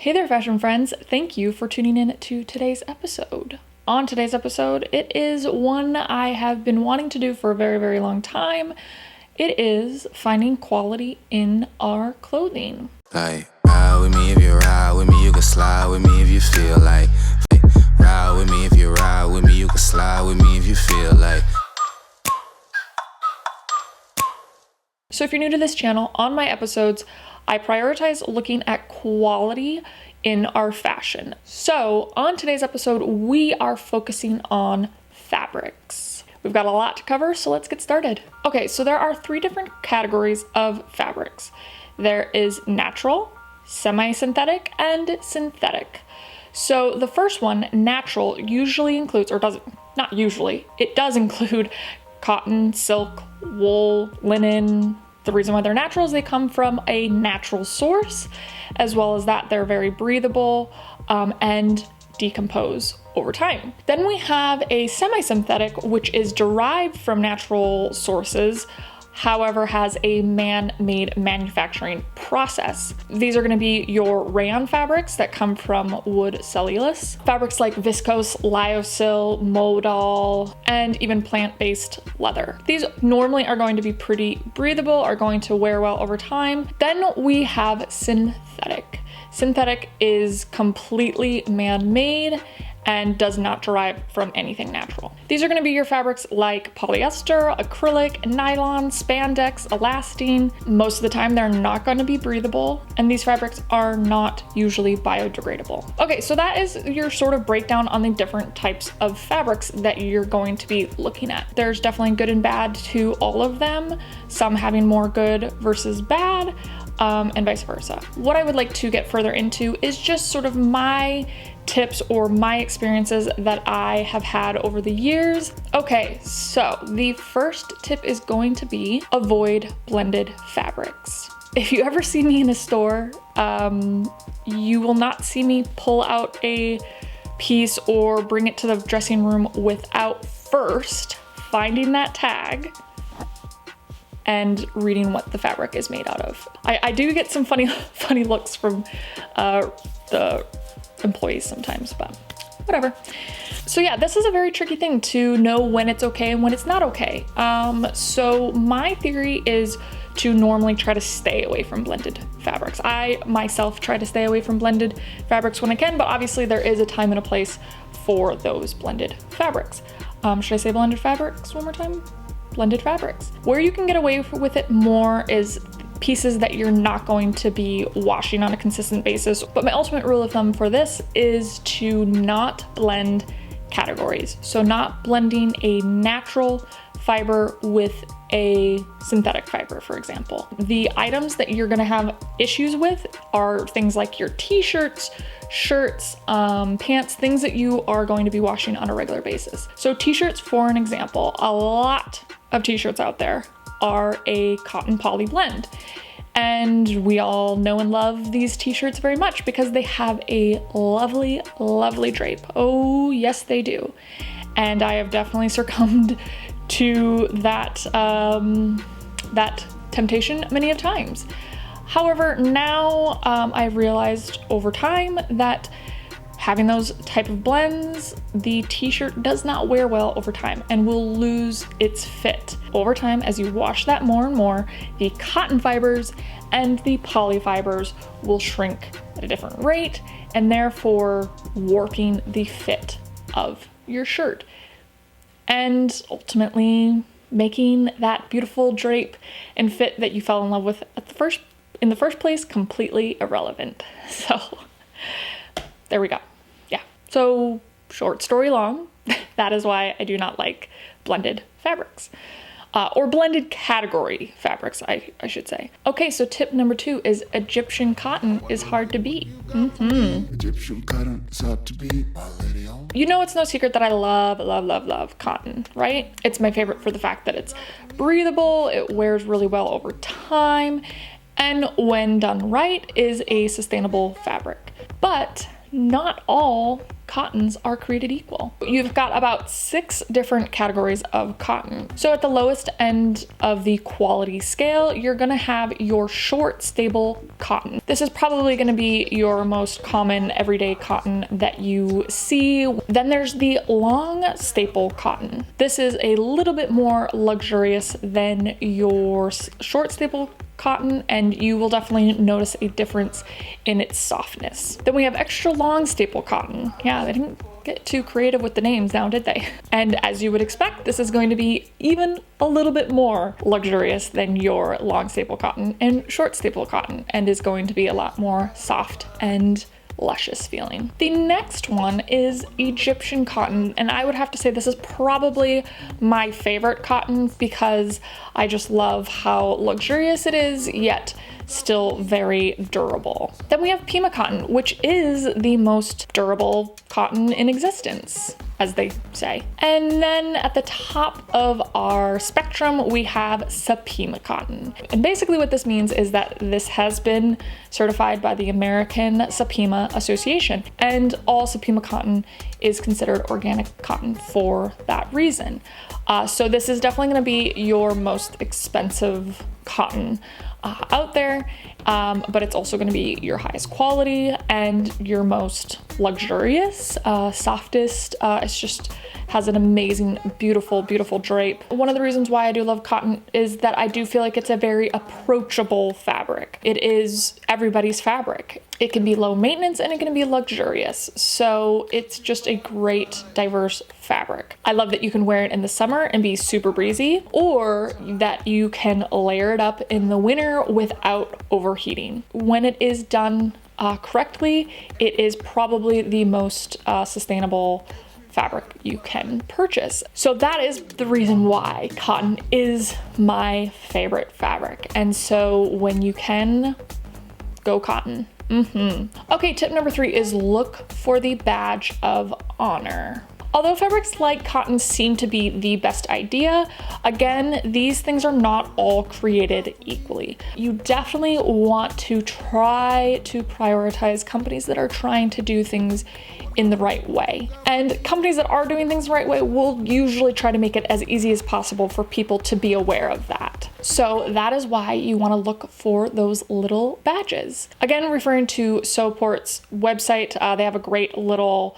Hey there, fashion friends. Thank you for tuning in to today's episode. On today's episode, it is one I have been wanting to do for a very, very long time. It is finding quality in our clothing. Like, ride with me if you ride with me, you can slide with me if you feel like. Ride with me if you ride with me, you can slide with me if you feel like. So if you're new to this channel, on my episodes, I prioritize looking at quality in our fashion. So on today's episode, we are focusing on fabrics. We've got a lot to cover, so let's get started. Okay, so there are three different categories of fabrics. There is natural, semi-synthetic, and synthetic. So the first one, natural, usually includes, or doesn't, not usually, it does include cotton, silk, wool, linen. The reason why they're natural is they come from a natural source, as well as that they're very breathable and decompose over time. Then we have a semi-synthetic, which is derived from natural sources, however has a man-made manufacturing process. These are going to be your rayon fabrics that come from wood cellulose, fabrics like viscose, lyocell, modal, and even plant-based leather. These normally are going to be pretty breathable, are going to wear well over time. Then we have synthetic. Synthetic is completely man-made and does not derive from anything natural. These are going to be your fabrics like polyester, acrylic, nylon, spandex, elastane. Most of the time they're not going to be breathable, and these fabrics are not usually biodegradable. Okay, so that is your sort of breakdown on the different types of fabrics that you're going to be looking at. There's definitely good and bad to all of them, some having more good versus bad, and vice versa. What I would like to get further into is just sort of my tips or my experiences that I have had over the years. Okay, so the first tip is going to be avoid blended fabrics. If you ever see me in a store, you will not see me pull out a piece or bring it to the dressing room without first finding that tag and reading what the fabric is made out of. I do get some funny looks from the employees sometimes, but whatever. So yeah, this is a very tricky thing to know when it's okay and when it's not okay. So my theory is to normally try to stay away from blended fabrics. I myself try to stay away from blended fabrics when I can, but obviously there is a time and a place for those blended fabrics. Should I say blended fabrics one more time? Blended fabrics. Where you can get away with it more is pieces that you're not going to be washing on a consistent basis. But my ultimate rule of thumb for this is to not blend categories. So not blending a natural fiber with a synthetic fiber, for example. The items that you're gonna have issues with are things like your t-shirts, shirts, pants, things that you are going to be washing on a regular basis. So t-shirts, for an example, a lot of t-shirts out there are a cotton poly blend. And we all know and love these t-shirts very much because they have a lovely, lovely drape. Oh, yes, they do. And I have definitely succumbed to that, that temptation many of times. However, now I've realized over time that having those type of blends, the t-shirt does not wear well over time and will lose its fit. Over time, as you wash that more and more, the cotton fibers and the poly fibers will shrink at a different rate and therefore warping the fit of your shirt and ultimately making that beautiful drape and fit that you fell in love with in the first place completely irrelevant. So there we go. Yeah. So short story long, that is why I do not like blended fabrics. Or blended category fabrics, I should say. Okay, so tip number 2 is Egyptian cotton is hard to beat. Egyptian cotton is hard to beat. You know, it's no secret that I love cotton, right? It's my favorite for the fact that it's breathable, it wears really well over time, and when done right, is a sustainable fabric. But not all cottons are created equal. You've got about 6 different categories of cotton. So at the lowest end of the quality scale, you're gonna have your short staple cotton. This is probably gonna be your most common everyday cotton that you see. Then there's the long staple cotton. This is a little bit more luxurious than your short staple cotton, and you will definitely notice a difference in its softness. Then we have extra long staple cotton. Yeah, they didn't get too creative with the names now, did they? And as you would expect, this is going to be even a little bit more luxurious than your long staple cotton and short staple cotton, and is going to be a lot more soft and luscious feeling. The next one is Egyptian cotton, and I would have to say this is probably my favorite cotton because I just love how luxurious it is, yet still very durable. Then we have Pima cotton, which is the most durable cotton in existence, as they say. And then at the top of our spectrum, we have Sapima cotton. And basically what this means is that this has been certified by the American Sapima Association, and all Sapima cotton is considered organic cotton for that reason. So this is definitely going to be your most expensive cotton out there, but it's also going to be your highest quality and your most luxurious, softest. It's just has an amazing, beautiful, beautiful drape. One of the reasons why I do love cotton is that I do feel like it's a very approachable fabric. It is everybody's fabric. It can be low maintenance and it can be luxurious. So it's just a great, diverse fabric. I love that you can wear it in the summer and be super breezy, or that you can layer it up in the winter without overheating. When it is done correctly, it is probably the most sustainable fabric you can purchase. So that is the reason why cotton is my favorite fabric. And so when you can, go cotton. Okay, tip number 3 is look for the badge of honor. Although fabrics like cotton seem to be the best idea, again, these things are not all created equally. You definitely want to try to prioritize companies that are trying to do things in the right way. And companies that are doing things the right way will usually try to make it as easy as possible for people to be aware of that. So that is why you want to look for those little badges. Again, referring to Sewport's website, they have a great little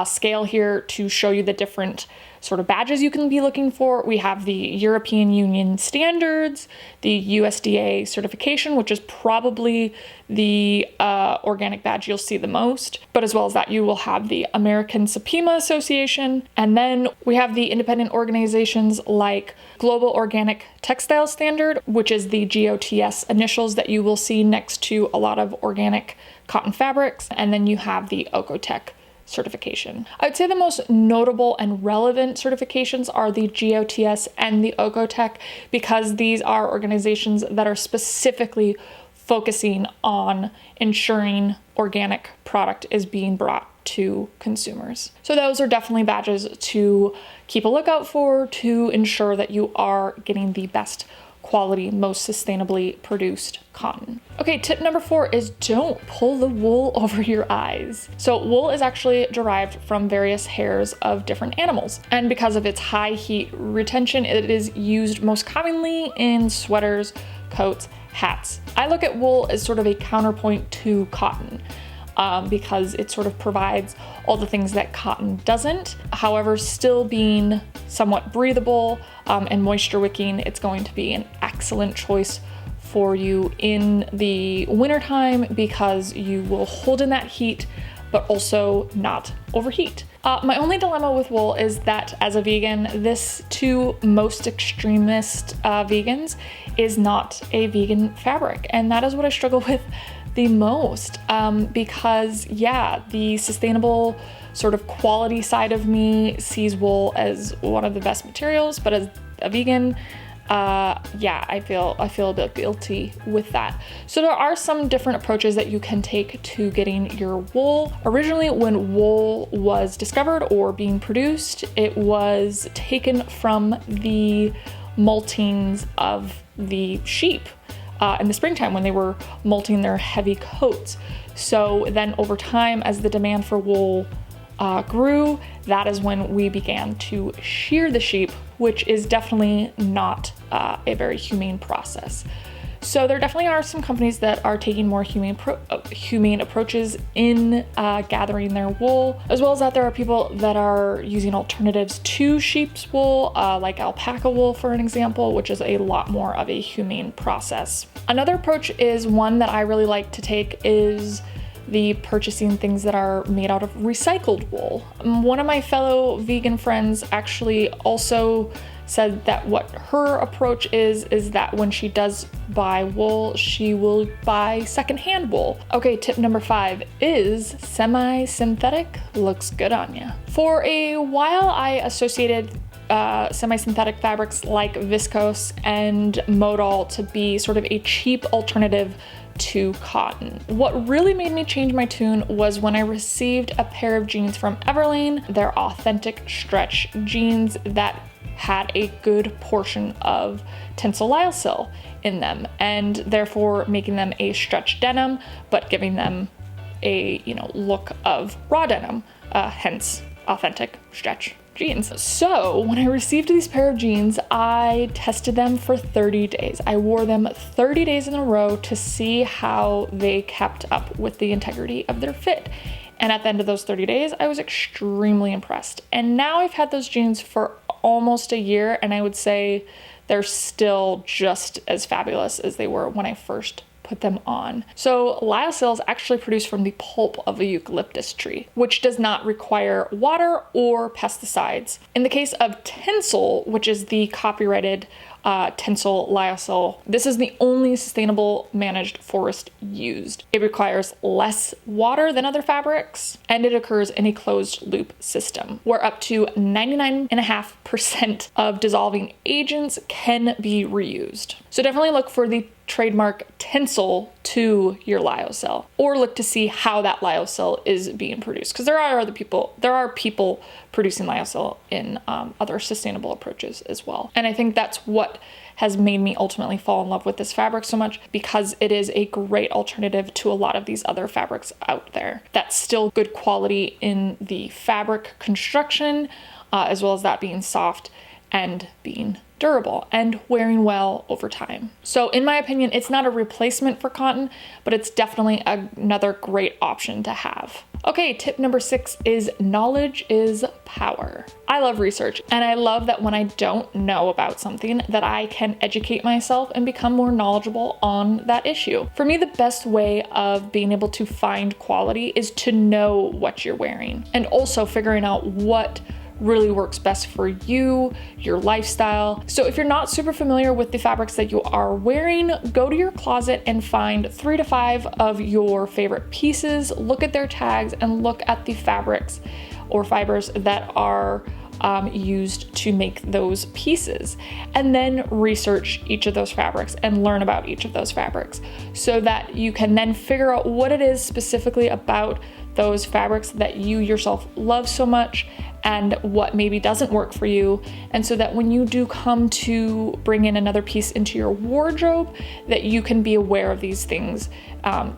scale here to show you the different sort of badges you can be looking for. We have the European Union standards, the USDA certification, which is probably the organic badge you'll see the most. But as well as that, you will have the American Sapima Association. And then we have the independent organizations like Global Organic Textile Standard, which is the GOTS initials that you will see next to a lot of organic cotton fabrics. And then you have the Ocotec certification. I would say the most notable and relevant certifications are the GOTS and the Ocotec, because these are organizations that are specifically focusing on ensuring organic product is being brought to consumers. So those are definitely badges to keep a lookout for to ensure that you are getting the best quality, most sustainably produced cotton. Okay, tip number 4 is don't pull the wool over your eyes. So wool is actually derived from various hairs of different animals. And because of its high heat retention, it is used most commonly in sweaters, coats, hats. I look at wool as sort of a counterpoint to cotton. Because it sort of provides all the things that cotton doesn't. However, still being somewhat breathable and moisture wicking, it's going to be an excellent choice for you in the wintertime because you will hold in that heat, but also not overheat. My only dilemma with wool is that as a vegan, this to most extremist vegans is not a vegan fabric. And that is what I struggle with the most because the sustainable sort of quality side of me sees wool as one of the best materials, but as a vegan, I feel a bit guilty with that. So there are some different approaches that you can take to getting your wool. Originally, when wool was discovered or being produced, it was taken from the moltings of the sheep. In the springtime when they were molting their heavy coats. So then over time, as the demand for wool grew, that is when we began to shear the sheep, which is definitely not a very humane process. So there definitely are some companies that are taking more humane approaches in gathering their wool, as well as that there are people that are using alternatives to sheep's wool, like alpaca wool, for an example, which is a lot more of a humane process. Another approach is one that I really like to take is the purchasing things that are made out of recycled wool. One of my fellow vegan friends actually also said that what her approach is that when she does buy wool, she will buy secondhand wool. Okay, tip number 5 is semi-synthetic looks good on you. For a while, I associated semi-synthetic fabrics like viscose and modal to be sort of a cheap alternative to cotton. What really made me change my tune was when I received a pair of jeans from Everlane. They're authentic stretch jeans that had a good portion of tencel lyocell in them, and therefore making them a stretch denim, but giving them a look of raw denim, hence authentic stretch jeans. So when I received these pair of jeans, I tested them for 30 days. I wore them 30 days in a row to see how they kept up with the integrity of their fit. And at the end of those 30 days, I was extremely impressed. And now I've had those jeans for almost a year, and I would say they're still just as fabulous as they were when I first put them on. So lyocell is actually produced from the pulp of a eucalyptus tree, which does not require water or pesticides. In the case of tencel, which is the copyrighted tencel lyocell, this is the only sustainable managed forest used. It requires less water than other fabrics, and it occurs in a closed loop system where up to 99.5% of dissolving agents can be reused. So definitely look for the trademark tencel to your lyocell, or look to see how that lyocell is being produced, because there are people producing lyocell in other sustainable approaches as well. And I think that's what has made me ultimately fall in love with this fabric so much, because it is a great alternative to a lot of these other fabrics out there. That's still good quality in the fabric construction, as well as that being soft and being durable and wearing well over time. So in my opinion, it's not a replacement for cotton, but it's definitely another great option to have. Okay, tip number 6 is knowledge is power. I love research, and I love that when I don't know about something that I can educate myself and become more knowledgeable on that issue. For me, the best way of being able to find quality is to know what you're wearing, and also figuring out what really works best for you, your lifestyle. So if you're not super familiar with the fabrics that you are wearing, go to your closet and find 3 to 5 of your favorite pieces, look at their tags, and look at the fabrics or fibers that are used to make those pieces, and then research each of those fabrics and learn about each of those fabrics so that you can then figure out what it is specifically about those fabrics that you yourself love so much and what maybe doesn't work for you. And so that when you do come to bring in another piece into your wardrobe, that you can be aware of these things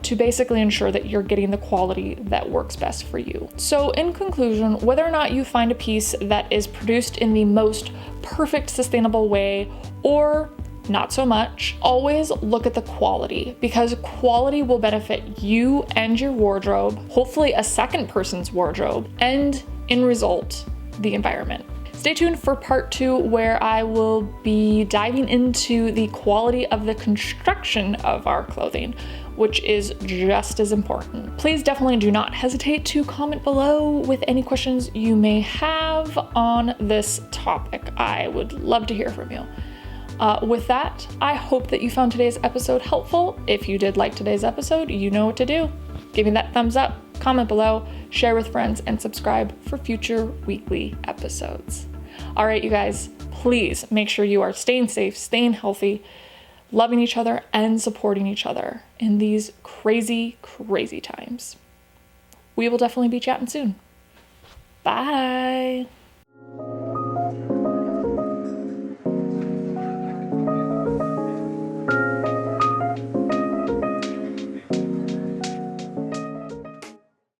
to basically ensure that you're getting the quality that works best for you. So in conclusion, whether or not you find a piece that is produced in the most perfect sustainable way or not so much, always look at the quality, because quality will benefit you and your wardrobe, hopefully a second person's wardrobe, and in result, the environment. Stay tuned for part 2, where I will be diving into the quality of the construction of our clothing, which is just as important. Please definitely do not hesitate to comment below with any questions you may have on this topic. I would love to hear from you. With that, I hope that you found today's episode helpful. If you did like today's episode, you know what to do. Give me that thumbs up, comment below, share with friends, and subscribe for future weekly episodes. All right, you guys, please make sure you are staying safe, staying healthy, loving each other, and supporting each other in these crazy, crazy times. We will definitely be chatting soon. Bye.